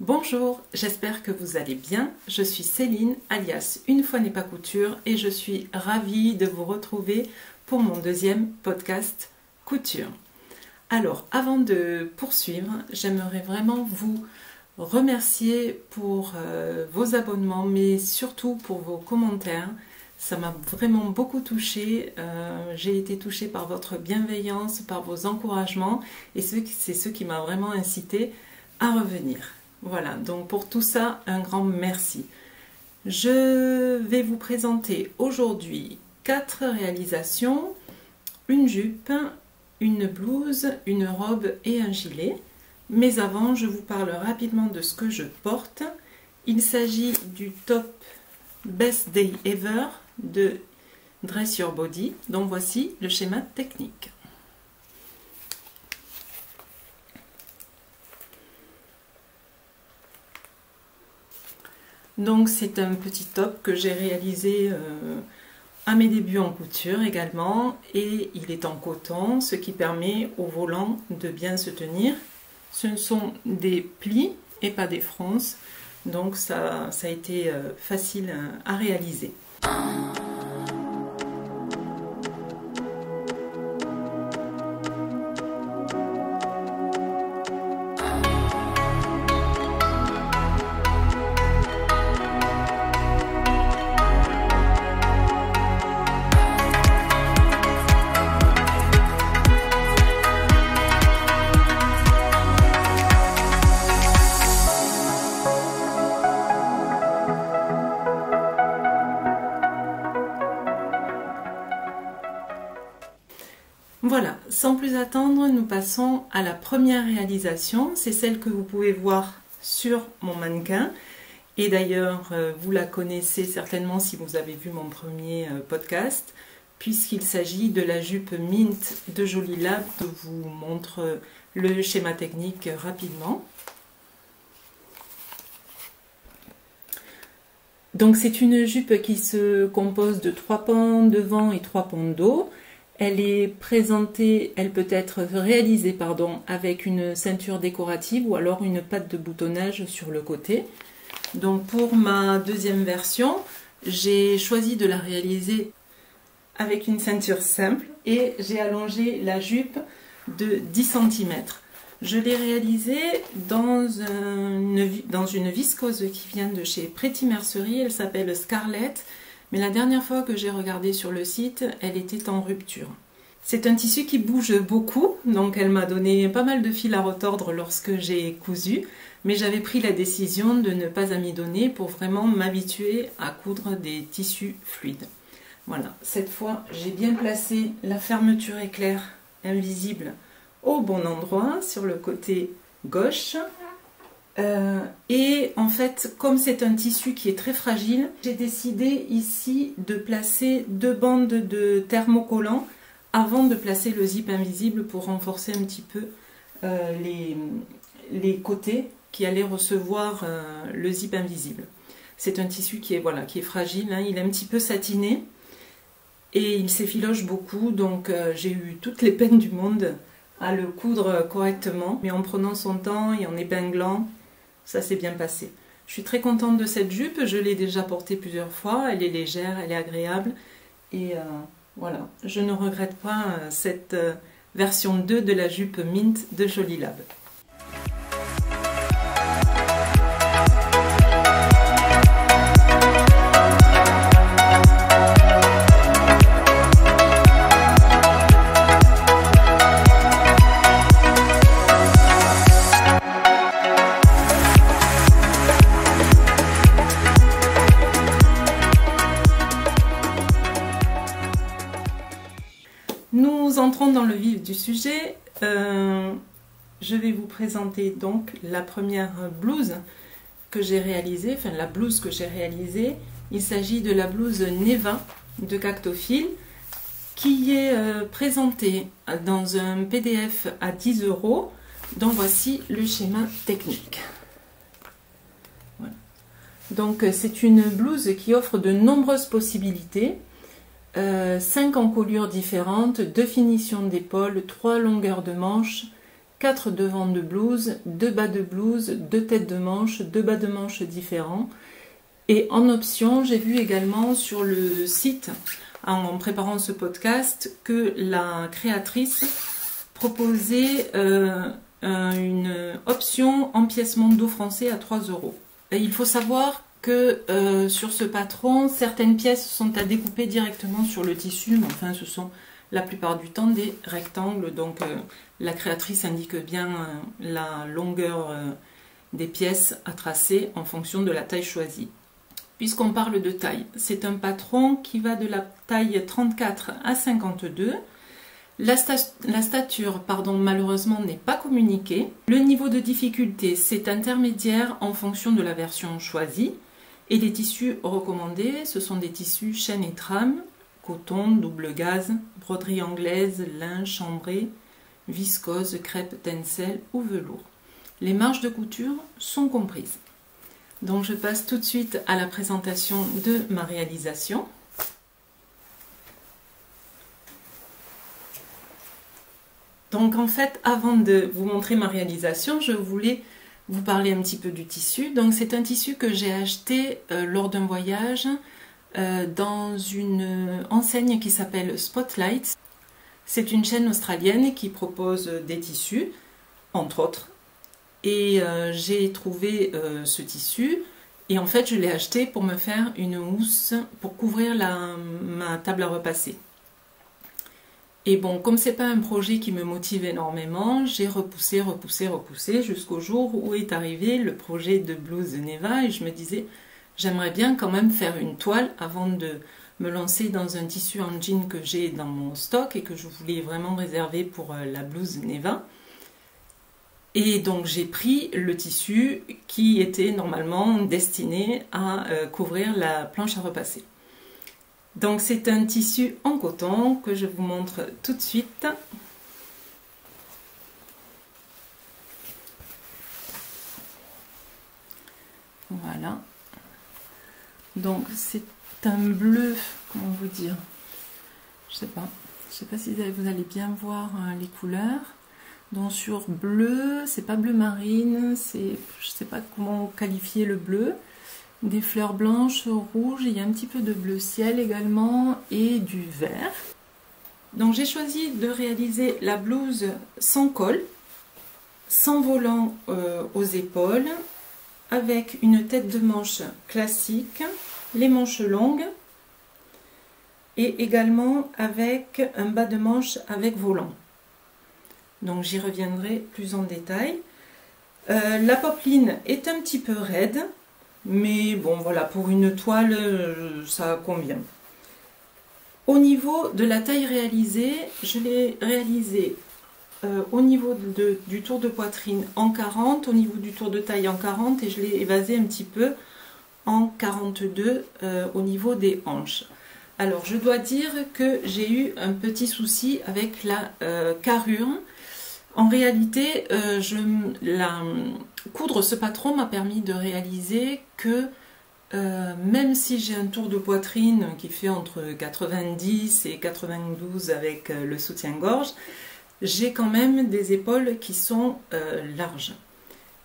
Bonjour, j'espère que vous allez bien. Je suis Céline, alias Une fois n'est pas couture, et je suis ravie de vous retrouver pour mon deuxième podcast couture. Alors, avant de poursuivre, j'aimerais vraiment vous remercier pour vos abonnements, mais surtout pour vos commentaires. Ça m'a vraiment beaucoup touchée. J'ai été touchée par votre bienveillance, par vos encouragements, et c'est ce qui m'a vraiment incité à revenir. Voilà, donc pour tout ça, un grand merci. Je vais vous présenter aujourd'hui 4 réalisations, une jupe, une blouse, une robe et un gilet. Mais avant, je vous parle rapidement de ce que je porte. Il s'agit du top Best Day Ever de Dress Your Body. Donc voici le schéma technique. Donc c'est un petit top que j'ai réalisé à mes débuts en couture également, et il est en coton, ce qui permet au volant de bien se tenir. Ce sont des plis et pas des fronces, donc ça a été facile à réaliser. Voilà, sans plus attendre, nous passons à la première réalisation. C'est celle que vous pouvez voir sur mon mannequin. Et d'ailleurs, vous la connaissez certainement si vous avez vu mon premier podcast, puisqu'il s'agit de la jupe Mint de Jolie Lab. Je vous montre le schéma technique rapidement. Donc c'est une jupe qui se compose de 3 pans devant et 3 pans dos. Elle est présentée, elle peut être réalisée avec une ceinture décorative ou alors une patte de boutonnage sur le côté. Donc pour ma deuxième version, j'ai choisi de la réaliser avec une ceinture simple et j'ai allongé la jupe de 10 cm. Je l'ai réalisée dans une viscose qui vient de chez Pretty Mercerie, elle s'appelle Scarlett. Mais la dernière fois que j'ai regardé sur le site, elle était en rupture. C'est un tissu qui bouge beaucoup, donc elle m'a donné pas mal de fil à retordre lorsque j'ai cousu, mais j'avais pris la décision de ne pas amidonner pour vraiment m'habituer à coudre des tissus fluides. Voilà, cette fois j'ai bien placé la fermeture éclair invisible au bon endroit, sur le côté gauche. Et en fait, comme c'est un tissu qui est très fragile, j'ai décidé ici de placer 2 bandes de thermocollant avant de placer le zip invisible pour renforcer un petit peu les côtés qui allaient recevoir le zip invisible. C'est un tissu qui est fragile, hein, il est un petit peu satiné et il s'effiloche beaucoup, donc j'ai eu toutes les peines du monde à le coudre correctement, mais en prenant son temps et en épinglant, ça s'est bien passé. Je suis très contente de cette jupe, je l'ai déjà portée plusieurs fois, elle est légère, elle est agréable, et voilà, je ne regrette pas cette version 2 de la jupe Mint de Jolie Lab. Nous entrons dans le vif du sujet. Je vais vous présenter donc la première blouse que j'ai réalisée, enfin la blouse que j'ai réalisée. Il s'agit de la blouse Neva de Cactophile qui est présentée dans un PDF à 10 €. Donc voici le schéma technique. Voilà. Donc c'est une blouse qui offre de nombreuses possibilités. 5 encolures différentes, 2 finitions d'épaule, 3 longueurs de manches 4 devants de blouse, 2 bas de blouse, 2 têtes de manche, 2 bas de manche différents. Et en option, j'ai vu également sur le site, en préparant ce podcast, que la créatrice proposait une option empiècement dos français à 3 €. Et il faut savoir que sur ce patron, certaines pièces sont à découper directement sur le tissu, mais enfin ce sont la plupart du temps des rectangles, donc la créatrice indique bien la longueur des pièces à tracer en fonction de la taille choisie. Puisqu'on parle de taille, c'est un patron qui va de la taille 34 à 52. La stature, malheureusement, n'est pas communiquée. Le niveau de difficulté, c'est intermédiaire en fonction de la version choisie. Et les tissus recommandés, ce sont des tissus chêne et trame, coton, double gaze, broderie anglaise, lin, chambré, viscose, crêpe, tencel ou velours. Les marges de couture sont comprises. Donc je passe tout de suite à la présentation de ma réalisation. Donc en fait, avant de vous montrer ma réalisation, je voulais vous parler un petit peu du tissu. Donc c'est un tissu que j'ai acheté lors d'un voyage dans une enseigne qui s'appelle Spotlight. C'est une chaîne australienne qui propose des tissus, entre autres. Et j'ai trouvé ce tissu et en fait je l'ai acheté pour me faire une housse pour couvrir ma table à repasser. Et bon, comme c'est pas un projet qui me motive énormément, j'ai repoussé jusqu'au jour où est arrivé le projet de blouse Neva et je me disais j'aimerais bien quand même faire une toile avant de me lancer dans un tissu en jean que j'ai dans mon stock et que je voulais vraiment réserver pour la blouse Neva. Et donc j'ai pris le tissu qui était normalement destiné à couvrir la planche à repasser. Donc c'est un tissu en coton que je vous montre tout de suite. Voilà. Donc c'est un bleu, comment vous dire, je sais pas si vous allez bien voir les couleurs. Donc sur bleu, c'est pas bleu marine, je sais pas comment qualifier le bleu. Des fleurs blanches, rouges, il y a un petit peu de bleu ciel également et du vert. Donc j'ai choisi de réaliser la blouse sans col, sans volant aux épaules, avec une tête de manche classique, les manches longues et également avec un bas de manche avec volant. Donc j'y reviendrai plus en détail. La popeline est un petit peu raide, mais bon voilà, pour une toile, ça convient. Au niveau de la taille réalisée, je l'ai réalisée au niveau du tour de poitrine en 40, au niveau du tour de taille en 40 et je l'ai évasé un petit peu en 42 au niveau des hanches. Alors je dois dire que j'ai eu un petit souci avec la carrure. En réalité, coudre ce patron m'a permis de réaliser que même si j'ai un tour de poitrine qui fait entre 90 et 92 avec le soutien-gorge, j'ai quand même des épaules qui sont larges.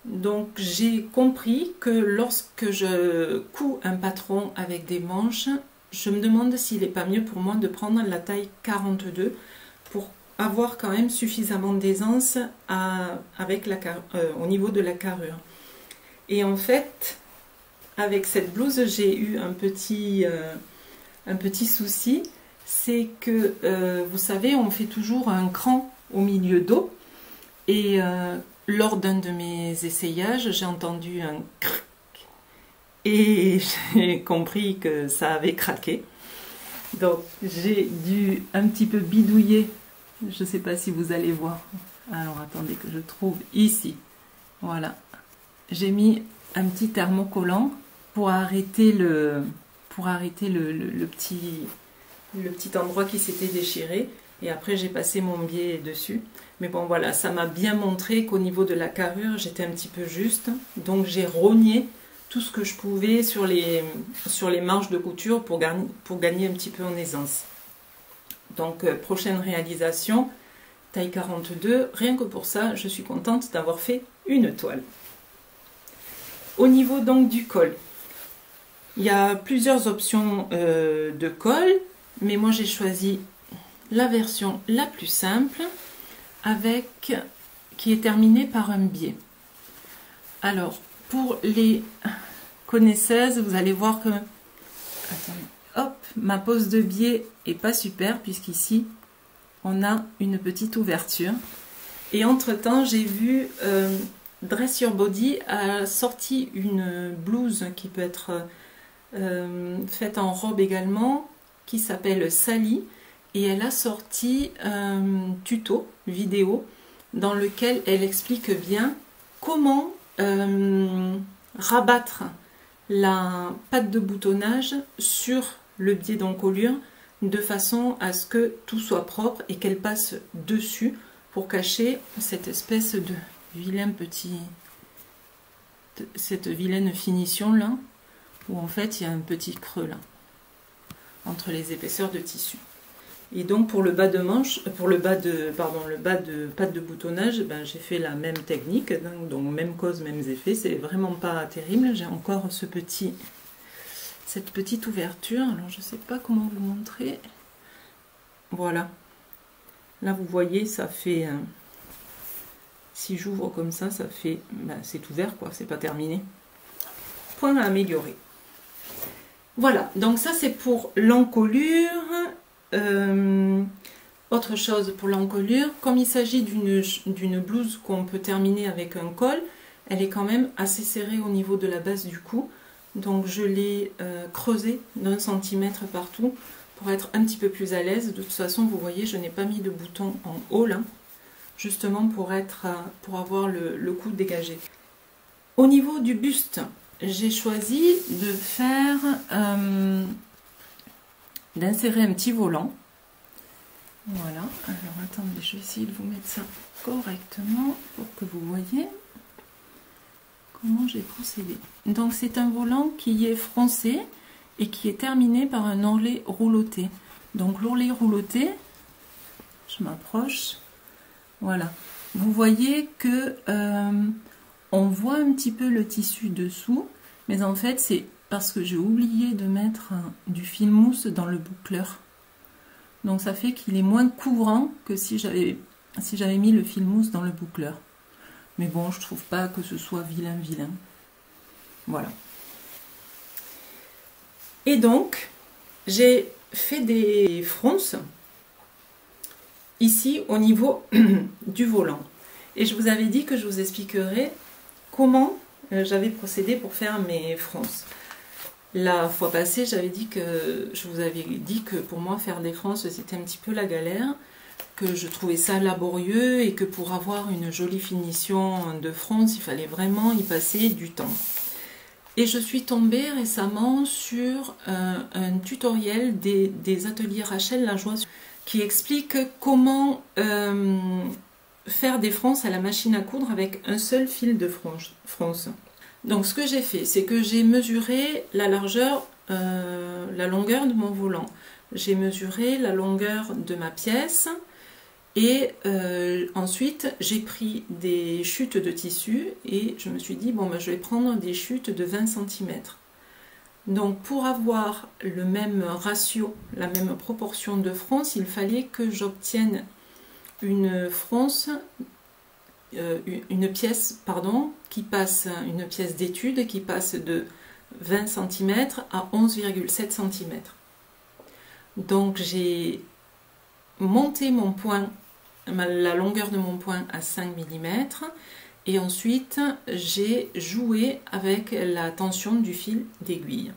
Donc j'ai compris que lorsque je couds un patron avec des manches, je me demande s'il n'est pas mieux pour moi de prendre la taille 42 pour avoir quand même suffisamment d'aisance au niveau de la carrure. Et en fait, avec cette blouse, j'ai eu un petit souci, c'est que, vous savez, on fait toujours un cran au milieu dos, et lors d'un de mes essayages, j'ai entendu un cric, et j'ai compris que ça avait craqué. Donc j'ai dû un petit peu bidouiller. Je ne sais pas si vous allez voir. Alors attendez que je trouve ici. Voilà. J'ai mis un petit thermocollant pour arrêter le petit endroit qui s'était déchiré. Et après j'ai passé mon biais dessus. Mais bon voilà, ça m'a bien montré qu'au niveau de la carrure, j'étais un petit peu juste. Donc j'ai rogné tout ce que je pouvais sur les marges de couture pour gagner un petit peu en aisance. Donc prochaine réalisation, taille 42. Rien que pour ça, je suis contente d'avoir fait une toile. Au niveau donc du col, il y a plusieurs options de col, mais moi j'ai choisi la version la plus simple, qui est terminée par un biais. Alors, pour les connaisseuses, vous allez voir que attendez, hop, ma pose de biais est pas super, puisqu'ici on a une petite ouverture. Et entre temps, j'ai vu Dress Your Body a sorti une blouse qui peut être faite en robe également, qui s'appelle Sally, et elle a sorti un tuto vidéo dans lequel elle explique bien comment rabattre la patte de boutonnage sur le biais d'encolure de façon à ce que tout soit propre et qu'elle passe dessus pour cacher cette espèce de cette vilaine finition là, où en fait il y a un petit creux là entre les épaisseurs de tissu. Et donc pour le bas de manche, pour le bas de patte de boutonnage, ben, j'ai fait la même technique, donc même cause, mêmes effets. C'est vraiment pas terrible. J'ai encore cette petite ouverture. Alors je sais pas comment vous montrer. Voilà. Là vous voyez, ça fait si j'ouvre comme ça fait, ben, c'est ouvert quoi, c'est pas terminé. Point à améliorer. Voilà, donc ça c'est pour l'encolure. Autre chose pour l'encolure, comme il s'agit d'une blouse qu'on peut terminer avec un col, elle est quand même assez serrée au niveau de la base du cou. Donc je l'ai creusée d'1 centimètre partout pour être un petit peu plus à l'aise. De toute façon, vous voyez, je n'ai pas mis de bouton en haut là, justement pour avoir le cou dégagé. Au niveau du buste, j'ai choisi de faire d'insérer un petit volant. Voilà, alors attendez, je vais essayer de vous mettre ça correctement pour que vous voyez comment j'ai procédé. Donc c'est un volant qui est froncé et qui est terminé par un ourlet rouloté. Donc l'ourlet rouloté, je m'approche, voilà. Vous voyez que on voit un petit peu le tissu dessous, mais en fait c'est parce que j'ai oublié de mettre du fil mousse dans le boucleur. Donc ça fait qu'il est moins couvrant que si j'avais mis le fil mousse dans le boucleur. Mais bon, je trouve pas que ce soit vilain. Voilà. Et donc, j'ai fait des fronces ici au niveau du volant. Et je vous avais dit que je vous expliquerai comment j'avais procédé pour faire mes fronces. La fois passée, je vous avais dit que pour moi, faire des fronces, c'était un petit peu la galère, que je trouvais ça laborieux et que pour avoir une jolie finition de fronce, il fallait vraiment y passer du temps. Et je suis tombée récemment sur un tutoriel des ateliers Rachel Lajoie qui explique comment faire des fronces à la machine à coudre avec un seul fil de fronce. Donc ce que j'ai fait, c'est que j'ai mesuré la largeur, la longueur de mon volant. J'ai mesuré la longueur de ma pièce et ensuite j'ai pris des chutes de tissu et je me suis dit, bon, ben, je vais prendre des chutes de 20 cm. Donc pour avoir le même ratio, la même proportion de fronce, il fallait que j'obtienne une pièce d'étude qui passe de 20 cm à 11,7 cm. Donc j'ai monté mon point, la longueur de mon point à 5 mm et ensuite j'ai joué avec la tension du fil d'aiguille.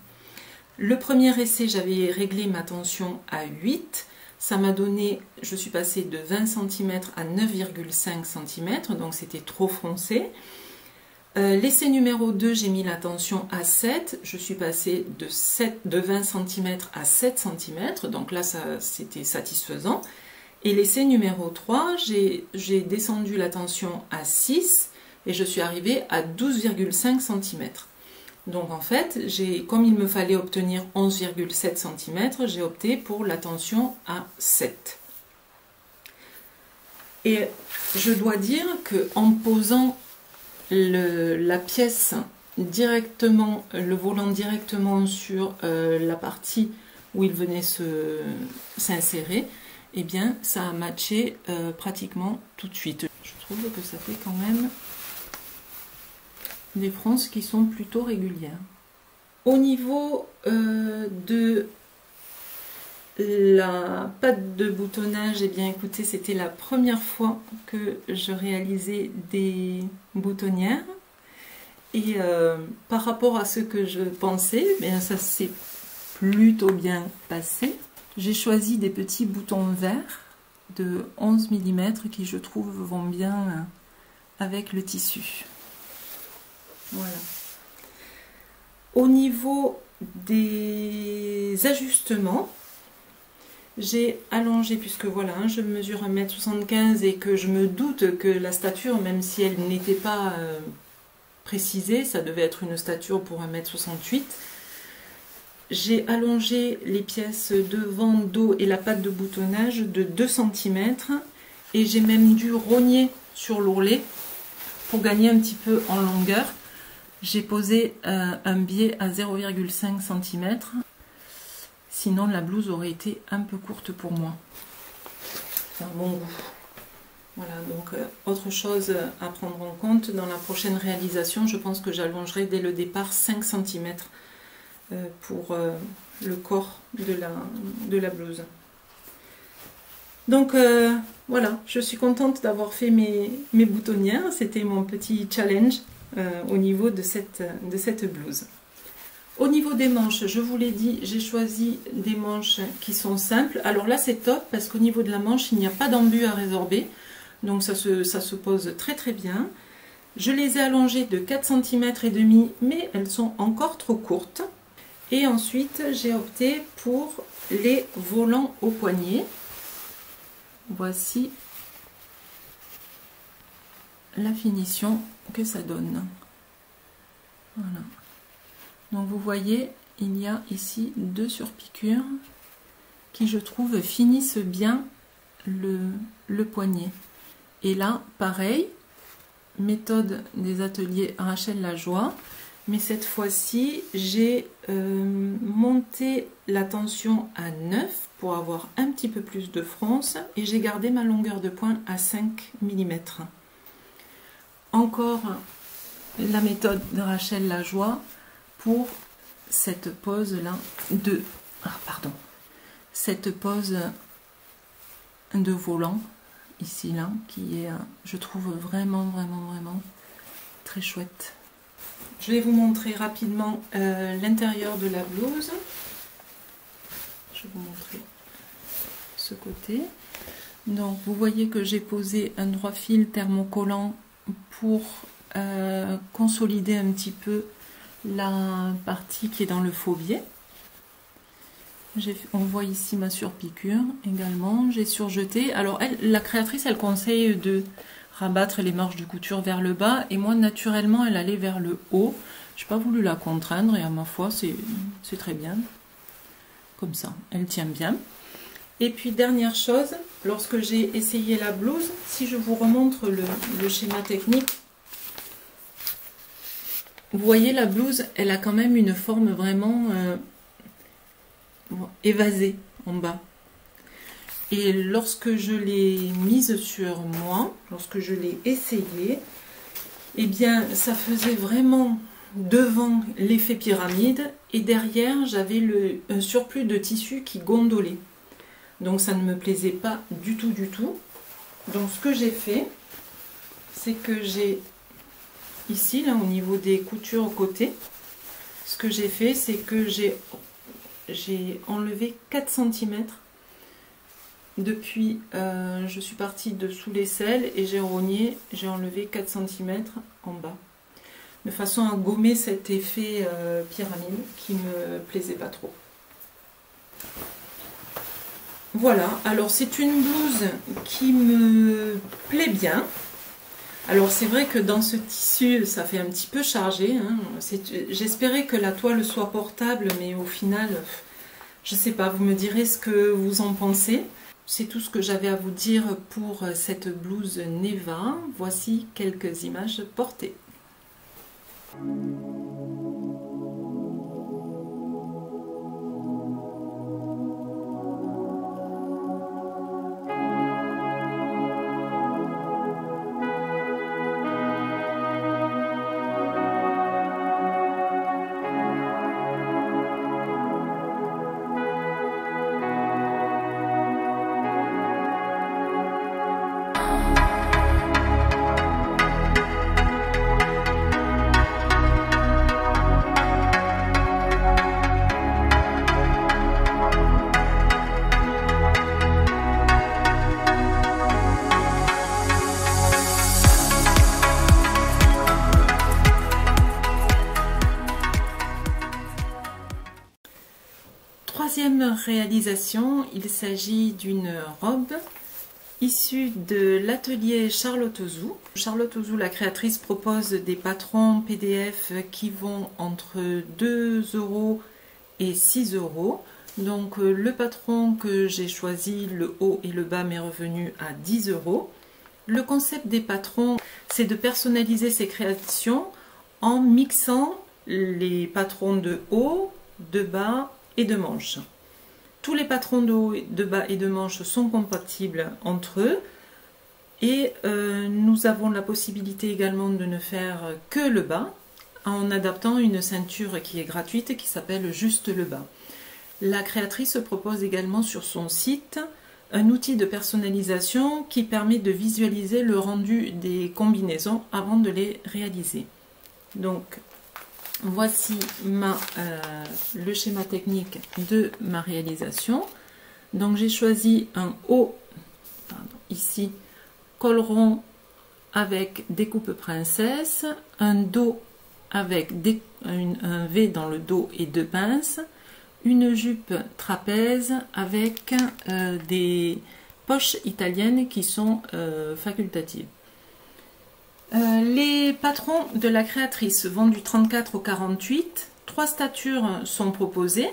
Le premier essai, j'avais réglé ma tension à 8. Ça m'a donné, je suis passée de 20 cm à 9,5 cm, donc c'était trop froncé. L'essai numéro 2, j'ai mis la tension à 7, je suis passée de 20 cm à 7 cm, donc là c'était satisfaisant. Et l'essai numéro 3, j'ai descendu la tension à 6 et je suis arrivée à 12,5 cm. Donc en fait, comme il me fallait obtenir 11,7 cm, j'ai opté pour la tension à 7. Et je dois dire que en posant la pièce directement, le volant directement sur la partie où il venait s'insérer, eh bien ça a matché pratiquement tout de suite. Je trouve que ça fait quand même des fronces qui sont plutôt régulières. Au niveau de la pâte de boutonnage, eh bien écoutez, c'était la première fois que je réalisais des boutonnières. Et par rapport à ce que je pensais, eh bien ça s'est plutôt bien passé. J'ai choisi des petits boutons verts de 11 mm qui, je trouve, vont bien avec le tissu. Voilà. Au niveau des ajustements, j'ai allongé, puisque voilà, je mesure 1,75 m et que je me doute que la stature, même si elle n'était pas précisée, ça devait être une stature pour 1,68 m. J'ai allongé les pièces devant, dos et la patte de boutonnage de 2 cm et j'ai même dû rogner sur l'ourlet pour gagner un petit peu en longueur. J'ai posé un biais à 0,5 cm. Sinon, la blouse aurait été un peu courte pour moi. C'est un bon goût. Voilà, donc autre chose à prendre en compte dans la prochaine réalisation, je pense que j'allongerai dès le départ 5 cm pour le corps de la blouse. Donc voilà, je suis contente d'avoir fait mes boutonnières. C'était mon petit challenge au niveau de cette blouse. Au niveau des manches, je vous l'ai dit, j'ai choisi des manches qui sont simples. Alors là, c'est top parce qu'au niveau de la manche, il n'y a pas d'embu à résorber. Donc ça se pose très très bien. Je les ai allongées de 4,5 cm, mais elles sont encore trop courtes. Et ensuite, j'ai opté pour les volants au poignet. Voici la finition que ça donne. Voilà. Donc vous voyez, il y a ici 2 surpiqûres qui, je trouve, finissent bien le poignet. Et là, pareil, méthode des ateliers Rachel Lajoie, mais cette fois-ci, j'ai monté la tension à 9 pour avoir un petit peu plus de fronce et j'ai gardé ma longueur de pointe à 5 mm. Encore la méthode de Rachel Lajoie pour cette pose là cette pose de volant ici là qui est, je trouve, vraiment très chouette. Je vais vous montrer rapidement l'intérieur de la blouse. Je vais vous montrer ce côté. Donc vous voyez que j'ai posé un droit fil thermocollant pour consolider un petit peu la partie qui est dans le faux biais. On voit ici ma surpiqûre également. J'ai surjeté. Alors la créatrice, elle conseille de rabattre les marges de couture vers le bas et moi naturellement elle allait vers le haut. Je n'ai pas voulu la contraindre et à ma foi c'est très bien. Comme ça, elle tient bien. Et puis dernière chose, lorsque j'ai essayé la blouse, si je vous remontre le schéma technique, vous voyez la blouse, elle a quand même une forme vraiment évasée en bas. Et lorsque je l'ai mise sur moi, lorsque je l'ai essayée, eh bien ça faisait vraiment devant l'effet pyramide et derrière j'avais un surplus de tissu qui gondolait. Donc ça ne me plaisait pas du tout. Donc ce que j'ai fait, c'est que j'ai ici, là au niveau des coutures au côté, ce que j'ai fait, c'est que j'ai enlevé 4 cm depuis, je suis partie de sous l'aisselle et j'ai rogné, j'ai enlevé 4 cm en bas, de façon à gommer cet effet pyramide qui me plaisait pas trop. Voilà, alors c'est une blouse qui me plaît bien. Alors c'est vrai que dans ce tissu, ça fait un petit peu chargé. Hein. J'espérais que la toile soit portable, mais au final, je sais pas, vous me direz ce que vous en pensez. c'est tout ce que j'avais à vous dire pour cette blouse Neva. Voici quelques images portées. Troisième réalisation, il s'agit d'une robe issue de l'atelier Charlotte Ozou. Charlotte Ozou, la créatrice, propose des patrons PDF qui vont entre 2 € et 6 €. Donc le patron que j'ai choisi, le haut et le bas, m'est revenu à 10 €. Le concept des patrons, c'est de personnaliser ses créations en mixant les patrons de haut, de bas et de manches. Tous les patrons de haut, de bas et de manches sont compatibles entre eux et nous avons la possibilité également de ne faire que le bas en adaptant une ceinture qui est gratuite qui s'appelle juste le bas. La créatrice propose également sur son site un outil de personnalisation qui permet de visualiser le rendu des combinaisons avant de les réaliser. Donc voici le schéma technique de ma réalisation. Donc j'ai choisi un haut, ici, col rond avec découpe princesse, un dos avec un V dans le dos et 2 pinces, une jupe trapèze avec des poches italiennes qui sont facultatives. Les patrons de la créatrice vont du 34 au 48. 3 statures sont proposées,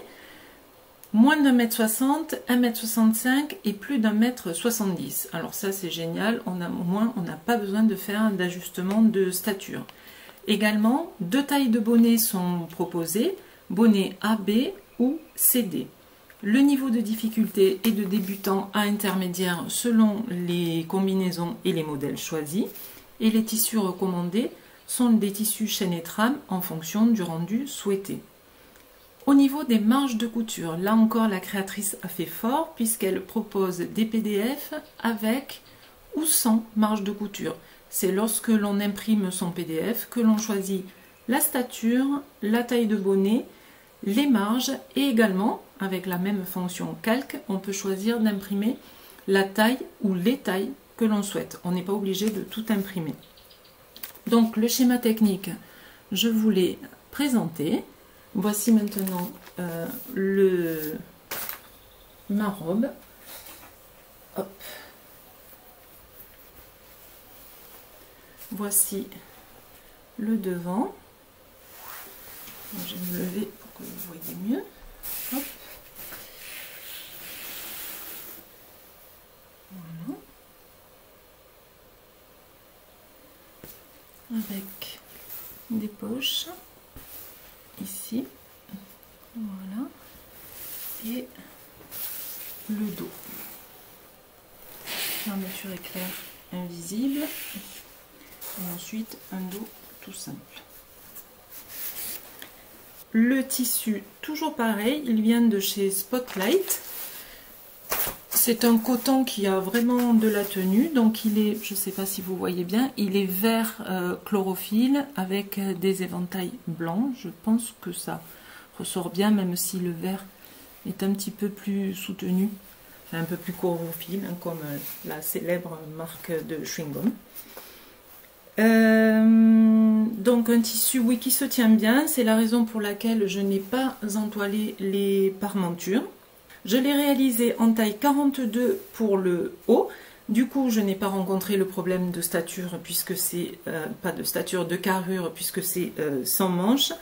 moins d'1,60 m, 1,65 m et plus d'1,70 m. Alors ça c'est génial, au moins on n'a pas besoin de faire d'ajustement de stature. Également, 2 tailles de bonnets sont proposées, bonnet AB ou CD. Le niveau de difficulté est de débutant à intermédiaire selon les combinaisons et les modèles choisis. Et les tissus recommandés sont des tissus chaîne et trame en fonction du rendu souhaité. Au niveau des marges de couture, là encore la créatrice a fait fort puisqu'elle propose des PDF avec ou sans marge de couture. C'est lorsque l'on imprime son PDF que l'on choisit la stature, la taille de bonnet, les marges et également, avec la même fonction calque, on peut choisir d'imprimer la taille ou les tailles que l'on souhaite. On n'est pas obligé de tout imprimer. Donc le schéma technique, je vous l'ai présenté. Voici maintenant ma robe. Hop. Voici le devant. Je vais me lever pour que vous voyez mieux. Hop. Voilà. Avec des poches ici, voilà, et le dos, fermeture éclair invisible, et ensuite un dos tout simple. Le tissu, toujours pareil, il vient de chez Spotlight. C'est un coton qui a vraiment de la tenue, donc il est, je ne sais pas si vous voyez bien, il est vert chlorophylle avec des éventails blancs. Je pense que ça ressort bien, même si le vert est un petit peu plus soutenu, enfin un peu plus chlorophylle, hein, comme la célèbre marque de chewing-gum. Donc un tissu, oui, qui se tient bien, c'est la raison pour laquelle je n'ai pas entoilé les parmentures. Je l'ai réalisé en taille 42 pour le haut. Du coup, je n'ai pas rencontré le problème de stature, puisque c'est pas de stature, de carrure, puisque c'est sans manches.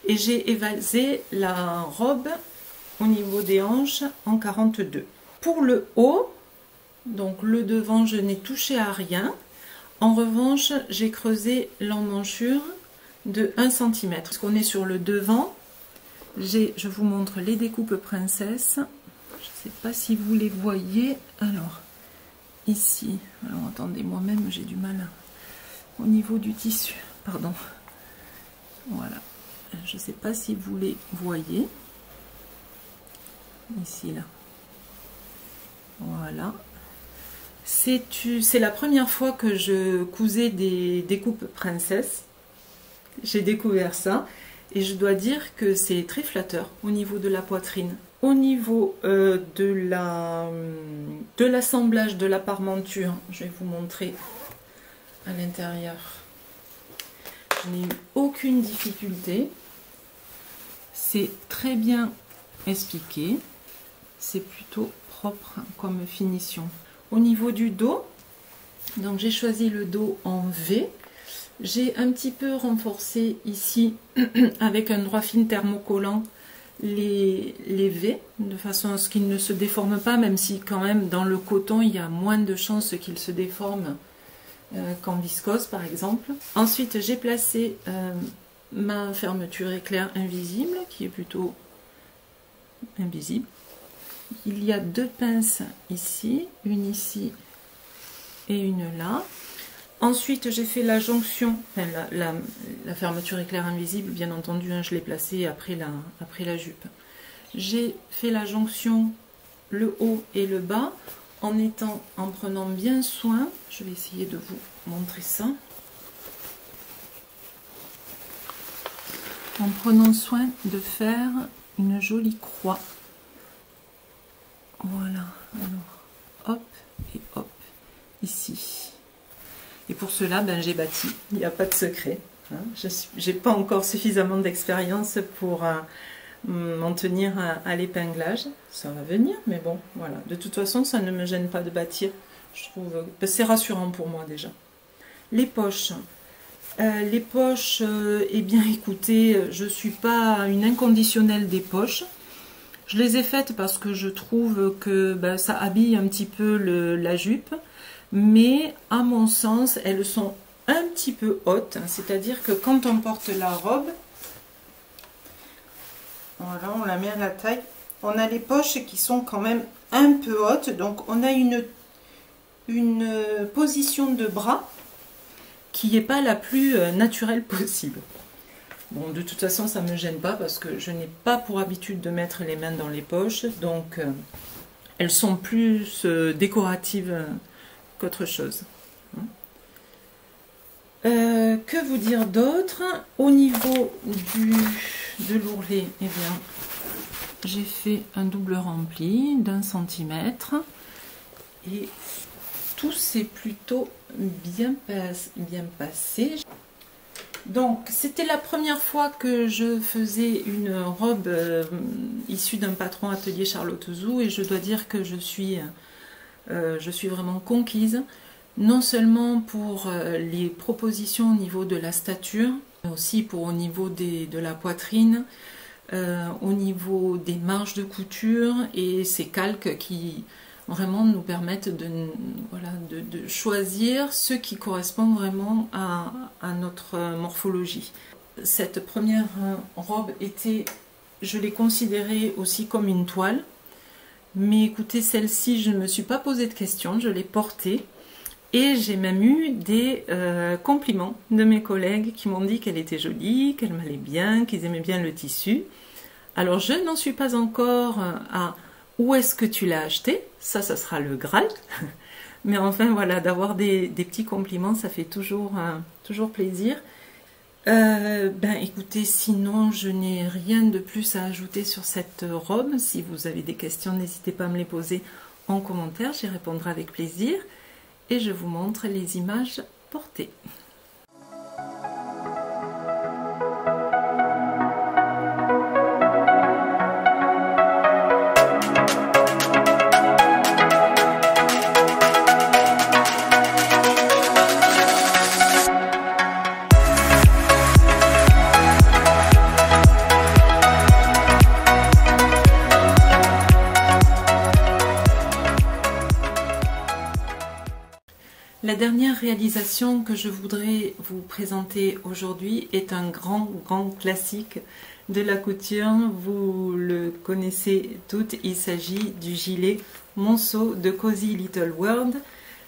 Et j'ai évasé la robe au niveau des hanches en 42. Pour le haut, Donc le devant, je n'ai touché à rien. En revanche, j'ai creusé l'emmanchure de 1 cm. Parce qu'on est sur le devant, je vous montre les découpes princesse. Je ne sais pas si vous les voyez. Alors, ici, alors attendez, moi-même j'ai du mal au niveau du tissu. Pardon. Voilà. Je ne sais pas si vous les voyez. Ici, là. Voilà. C'est la première fois que je cousais des découpes princesse. J'ai découvert ça et je dois dire que c'est très flatteur au niveau de la poitrine. Au niveau de l'assemblage de la parmenture, je vais vous montrer à l'intérieur. Je n'ai eu aucune difficulté. C'est très bien expliqué. C'est plutôt propre comme finition. Au niveau du dos, donc j'ai choisi le dos en V. J'ai un petit peu renforcé ici avec un droit fil thermocollant les V, de façon à ce qu'ils ne se déforment pas, même si quand même dans le coton il y a moins de chances qu'ils se déforment qu'en viscose par exemple. Ensuite j'ai placé ma fermeture éclair invisible qui est plutôt invisible. Il y a 2 pinces ici, une ici et une là. Ensuite, j'ai fait la jonction, enfin, la fermeture éclair invisible, bien entendu, hein, je l'ai placée après la jupe. J'ai fait la jonction, le haut et le bas, en prenant bien soin. Je vais essayer de vous montrer ça. En prenant soin de faire une jolie croix. Voilà, alors, hop et hop, ici. Et pour cela, ben, j'ai bâti, il n'y a pas de secret. Hein. Je n'ai pas encore suffisamment d'expérience pour m'en tenir à l'épinglage. Ça va venir, mais bon, voilà. De toute façon, ça ne me gêne pas de bâtir. Je trouve que c'est rassurant pour moi déjà. Les poches. Eh bien écoutez, je ne suis pas une inconditionnelle des poches. Je les ai faites parce que je trouve que ben, ça habille un petit peu la jupe, mais à mon sens, elles sont un petit peu hautes, c'est-à-dire que quand on porte la robe, voilà, on la met à la taille, on a les poches qui sont quand même un peu hautes, donc on a une position de bras qui n'est pas la plus naturelle possible. Bon, de toute façon, ça ne me gêne pas parce que je n'ai pas pour habitude de mettre les mains dans les poches. Donc, elles sont plus décoratives qu'autre chose. Que vous dire d'autre? Au niveau de l'ourlet, eh bien, j'ai fait un double rempli d'1 centimètre. Et tout s'est plutôt bien passé. Donc, c'était la première fois que je faisais une robe issue d'un patron atelier Charlotte Zou et je dois dire que je suis vraiment conquise, non seulement pour les propositions au niveau de la stature, mais aussi au niveau de la poitrine, au niveau des marges de couture et ces calques qui vraiment nous permettent de choisir ce qui correspond vraiment à notre morphologie. Cette première robe je l'ai considérée aussi comme une toile, mais écoutez, celle-ci, je ne me suis pas posé de questions, je l'ai portée et j'ai même eu des compliments de mes collègues qui m'ont dit qu'elle était jolie, qu'elle m'allait bien, qu'ils aimaient bien le tissu. Alors je n'en suis pas encore à où est-ce que tu l'as acheté, ça sera le Graal. Mais enfin voilà, d'avoir des petits compliments, ça fait toujours plaisir. Ben écoutez, sinon je n'ai rien de plus à ajouter sur cette robe. Si vous avez des questions, n'hésitez pas à me les poser en commentaire, j'y répondrai avec plaisir. Et je vous montre les images portées. La dernière réalisation que je voudrais vous présenter aujourd'hui est un grand classique de la couture. Vous le connaissez toutes, il s'agit du gilet Monceau de Cozy Little World.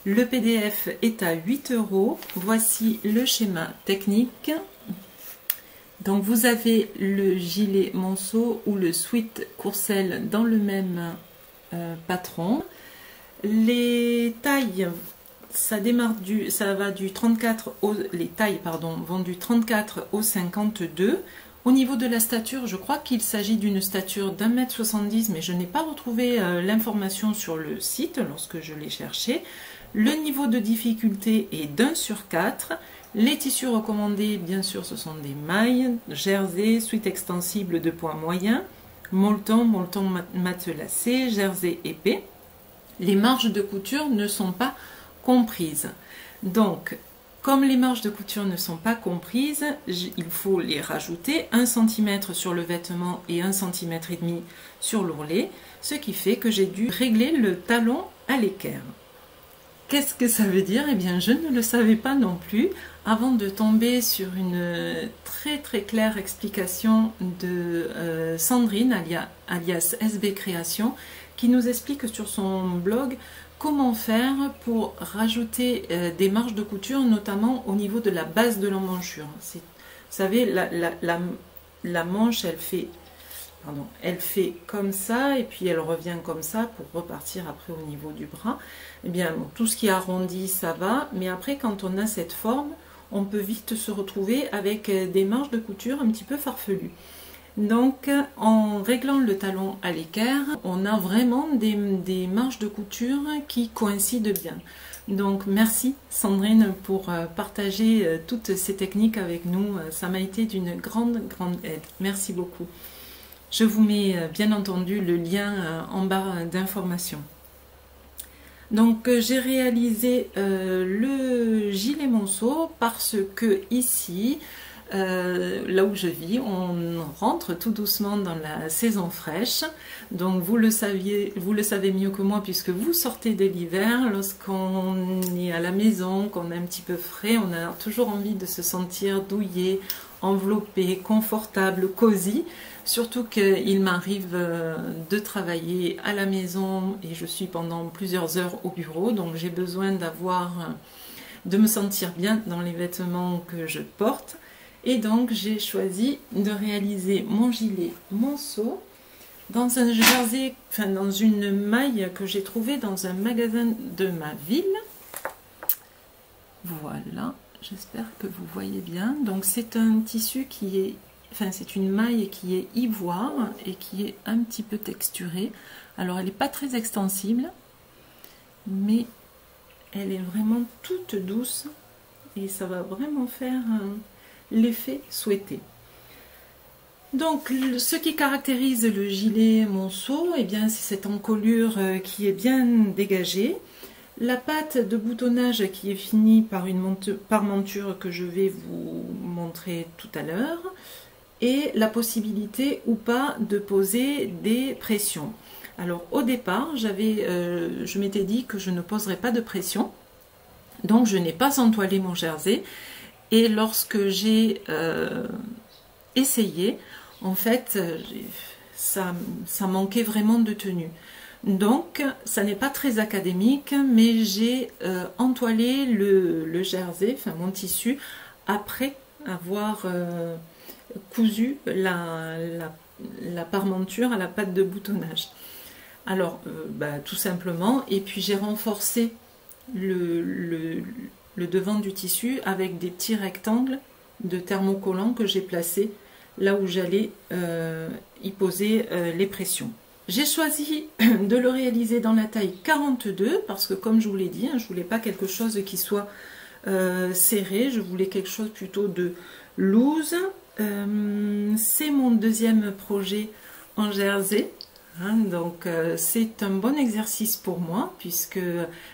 Le PDF est à 8 €. Voici le schéma technique. Donc vous avez le gilet Monceau ou le sweat Courcelles dans le même patron. Les tailles, ça va du 34 les tailles vont du 34 au 52. Au niveau de la stature, je crois qu'il s'agit d'une stature d'1,70 m, mais je n'ai pas retrouvé l'information sur le site lorsque je l'ai cherché. Le niveau de difficulté est d'1/4. Les tissus recommandés, bien sûr, ce sont des mailles, jersey, suite extensible de poids moyen, molleton matelassé, jersey épais. Les marges de couture ne sont pas comprises. Donc, comme les marges de couture ne sont pas comprises, il faut les rajouter 1 cm sur le vêtement et 1,5 cm sur l'ourlet, ce qui fait que j'ai dû régler le talon à l'équerre. Qu'est-ce que ça veut dire? Eh bien, je ne le savais pas non plus avant de tomber sur une très claire explication de Sandrine, alias SB Création, qui nous explique sur son blog comment faire pour rajouter des marges de couture, notamment au niveau de la base de l'emmanchure. Vous savez, la manche, elle fait comme ça et puis elle revient comme ça pour repartir après au niveau du bras. Eh bien, bon, tout ce qui est arrondi, ça va, mais après, quand on a cette forme, on peut vite se retrouver avec des marges de couture un petit peu farfelues. Donc, en réglant le talon à l'équerre, on a vraiment des marges de couture qui coïncident bien. Donc, merci Sandrine pour partager toutes ces techniques avec nous. Ça m'a été d'une grande aide. Merci beaucoup. Je vous mets bien entendu le lien en barre d'information. Donc j'ai réalisé le gilet Monceau parce que ici, là où je vis, on rentre tout doucement dans la saison fraîche. Donc vous le savez mieux que moi puisque vous sortez de l'hiver. Lorsqu'on est à la maison, qu'on est un petit peu frais, on a toujours envie de se sentir douillé, enveloppé, confortable, cosy. Surtout qu'il m'arrive de travailler à la maison et je suis pendant plusieurs heures au bureau, donc j'ai besoin de me sentir bien dans les vêtements que je porte. Et donc j'ai choisi de réaliser mon gilet Monceau dans un jersey, dans une maille que j'ai trouvée dans un magasin de ma ville. Voilà, j'espère que vous voyez bien. Donc c'est un tissu qui est c'est une maille qui est ivoire et qui est un petit peu texturée. Alors elle n'est pas très extensible, mais elle est vraiment toute douce et ça va vraiment faire l'effet souhaité. Donc ce qui caractérise le gilet Monceau, eh bien c'est cette encolure qui est bien dégagée. La patte de boutonnage qui est finie par une parmenture que je vais vous montrer tout à l'heure. Et la possibilité ou pas de poser des pressions. Alors au départ, je m'étais dit que je ne poserais pas de pression, donc je n'ai pas entoilé mon jersey. Et lorsque j'ai essayé, en fait, ça manquait vraiment de tenue. Donc ça n'est pas très académique, mais j'ai entoilé le jersey, mon tissu, après avoir cousu la parmenture à la patte de boutonnage. Alors tout simplement, et puis j'ai renforcé le devant du tissu avec des petits rectangles de thermocollants que j'ai placés là où j'allais y poser les pressions. J'ai choisi de le réaliser dans la taille 42 parce que comme je vous l'ai dit, je ne voulais pas quelque chose qui soit serré, je voulais quelque chose plutôt de loose. C'est mon deuxième projet en jersey, donc c'est un bon exercice pour moi puisque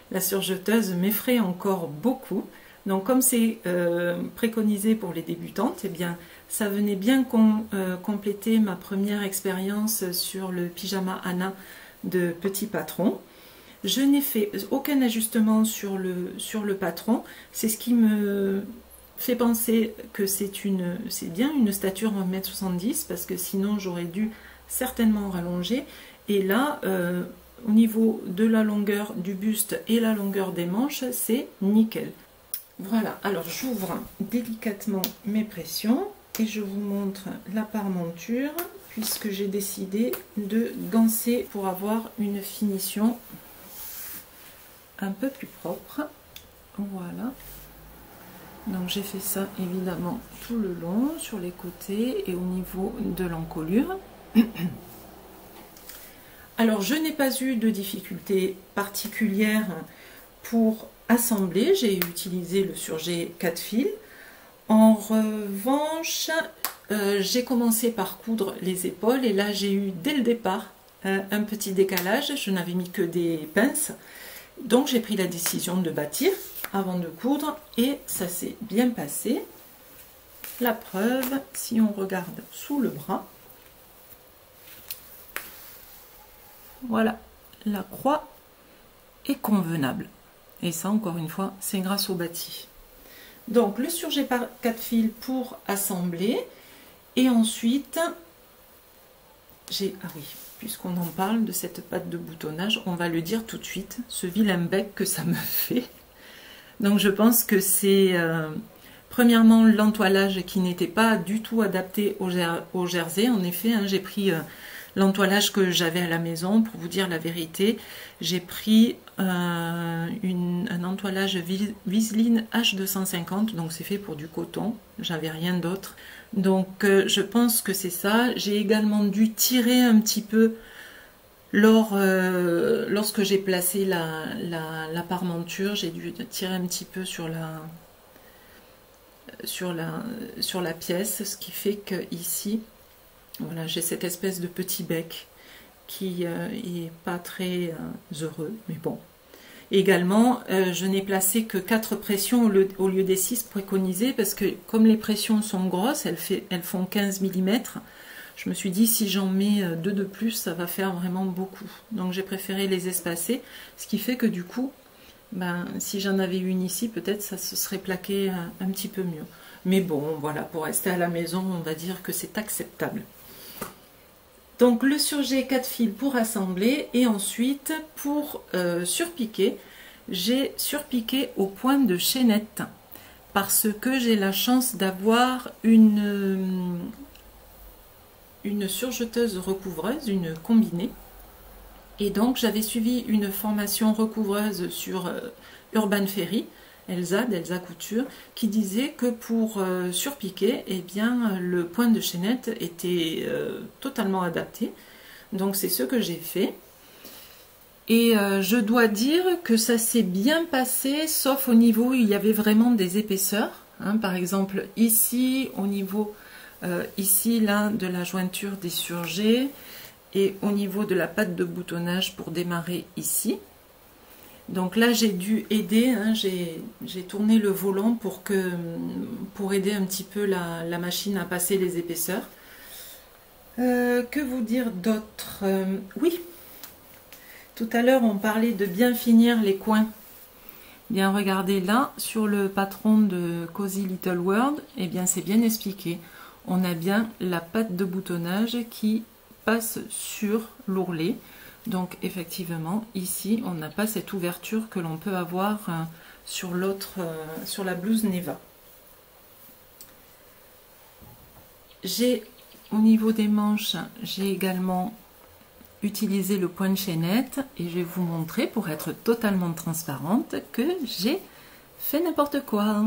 la surjeteuse m'effraie encore beaucoup. Donc comme c'est préconisé pour les débutantes, eh bien ça venait bien compléter ma première expérience sur le pyjama Anna de Petit Patron. Je n'ai fait aucun ajustement sur le patron. C'est ce qui me fait penser que c'est bien une stature 1,70 m parce que sinon j'aurais dû certainement rallonger. Et là, au niveau de la longueur du buste et la longueur des manches, c'est nickel. Voilà, alors j'ouvre délicatement mes pressions et je vous montre la parmenture puisque j'ai décidé de ganser pour avoir une finition un peu plus propre. Voilà. Donc j'ai fait ça évidemment tout le long, sur les côtés et au niveau de l'encolure. Alors je n'ai pas eu de difficulté particulière pour assembler, j'ai utilisé le surjet 4 fils. En revanche, j'ai commencé par coudre les épaules et là j'ai eu dès le départ un petit décalage, je n'avais mis que des pinces. Donc j'ai pris la décision de bâtir avant de coudre et ça s'est bien passé. La preuve, si on regarde sous le bras, voilà, la croix est convenable. Et ça, encore une fois, c'est grâce au bâti. Donc le surjet par 4 fils pour assembler. Et ensuite, ah oui, puisqu'on en parle de cette patte de boutonnage, on va le dire tout de suite, ce vilain bec que ça me fait. Donc je pense que c'est premièrement l'entoilage qui n'était pas du tout adapté au jersey. En effet, hein, j'ai pris l'entoilage que j'avais à la maison, pour vous dire la vérité. J'ai pris un entoilage Viseline H250, donc c'est fait pour du coton, j'avais rien d'autre. Donc je pense que c'est ça. J'ai également dû tirer un petit peu lorsque j'ai placé la parmenture, j'ai dû tirer un petit peu sur la pièce, ce qui fait que ici, voilà, j'ai cette espèce de petit bec qui est pas très heureux, mais bon. Également, je n'ai placé que 4 pressions au lieu des 6 préconisées parce que comme les pressions sont grosses, elles font 15 mm. Je me suis dit si j'en mets 2 de plus, ça va faire vraiment beaucoup. Donc j'ai préféré les espacer, ce qui fait que du coup, ben, si j'en avais une ici, peut-être ça se serait plaqué un petit peu mieux. Mais bon, voilà, pour rester à la maison, on va dire que c'est acceptable. Donc le surjet 4 fils pour assembler et ensuite pour surpiquer, j'ai surpiqué au point de chaînette parce que j'ai la chance d'avoir une surjeteuse recouvreuse, une combinée. Et donc j'avais suivi une formation recouvreuse sur Urban Ferry, Elsa Couture, qui disait que pour surpiquer, eh bien, le point de chaînette était totalement adapté. Donc c'est ce que j'ai fait. Et je dois dire que ça s'est bien passé, sauf au niveau où il y avait vraiment des épaisseurs. Hein, par exemple ici, au niveau ici là de la jointure des surjets, et au niveau de la patte de boutonnage pour démarrer ici. Donc là j'ai dû aider, hein, j'ai tourné le volant pour aider un petit peu la machine à passer les épaisseurs. Que vous dire d'autre? Oui, tout à l'heure on parlait de bien finir les coins. Bien regardez là, sur le patron de Cozy Little World, et bien c'est bien expliqué. On a bien la patte de boutonnage qui passe sur l'ourlet. Donc effectivement ici on n'a pas cette ouverture que l'on peut avoir sur la blouse Neva. J'ai au niveau des manches, j'ai également utilisé le point de chaînette et je vais vous montrer pour être totalement transparente que j'ai fait n'importe quoi.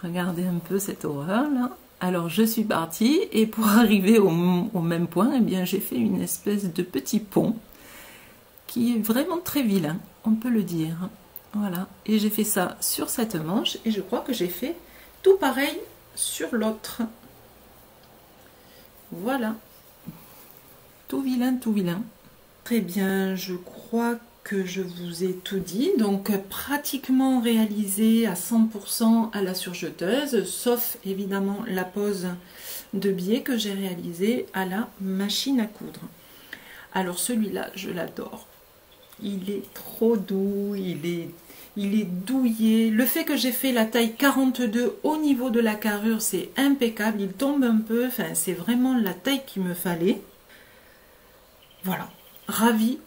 Regardez un peu cette horreur là. Alors je suis partie et pour arriver au même point, eh bien j'ai fait une espèce de petit pont qui est vraiment très vilain, on peut le dire. Voilà, et j'ai fait ça sur cette manche et je crois que j'ai fait tout pareil sur l'autre. Voilà, tout vilain, tout vilain. Très bien, je crois que je vous ai tout dit, donc pratiquement réalisé à 100% à la surjeteuse, sauf évidemment la pose de biais que j'ai réalisé à la machine à coudre. Alors celui-là, je l'adore. Il est trop doux, il est douillet. Le fait que j'ai fait la taille 42 au niveau de la carrure, c'est impeccable. Il tombe un peu, enfin, c'est vraiment la taille qu'il me fallait. Voilà, ravie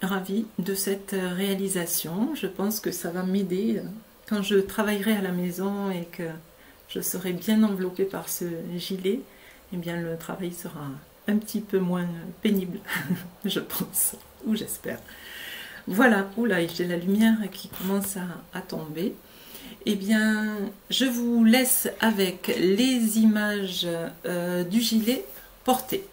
de cette réalisation. Je pense que ça va m'aider quand je travaillerai à la maison et que je serai bien enveloppée par ce gilet. Eh bien, le travail sera un petit peu moins pénible, je pense, ou j'espère. Voilà, oula, j'ai la lumière qui commence à tomber. Eh bien, je vous laisse avec les images du gilet porté.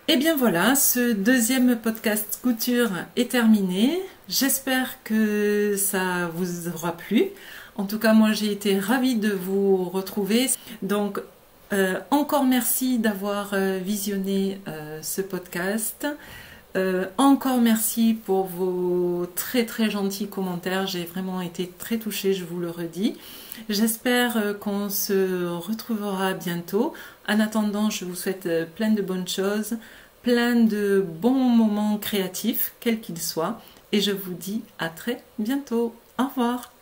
Et bien voilà, ce deuxième podcast couture est terminé. J'espère que ça vous aura plu. En tout cas, moi j'ai été ravie de vous retrouver. Donc, encore merci d'avoir visionné ce podcast. Encore merci pour vos très gentils commentaires. J'ai vraiment été très touchée, je vous le redis. J'espère qu'on se retrouvera bientôt. En attendant, je vous souhaite plein de bonnes choses, plein de bons moments créatifs, quels qu'ils soient. Et je vous dis à très bientôt. Au revoir.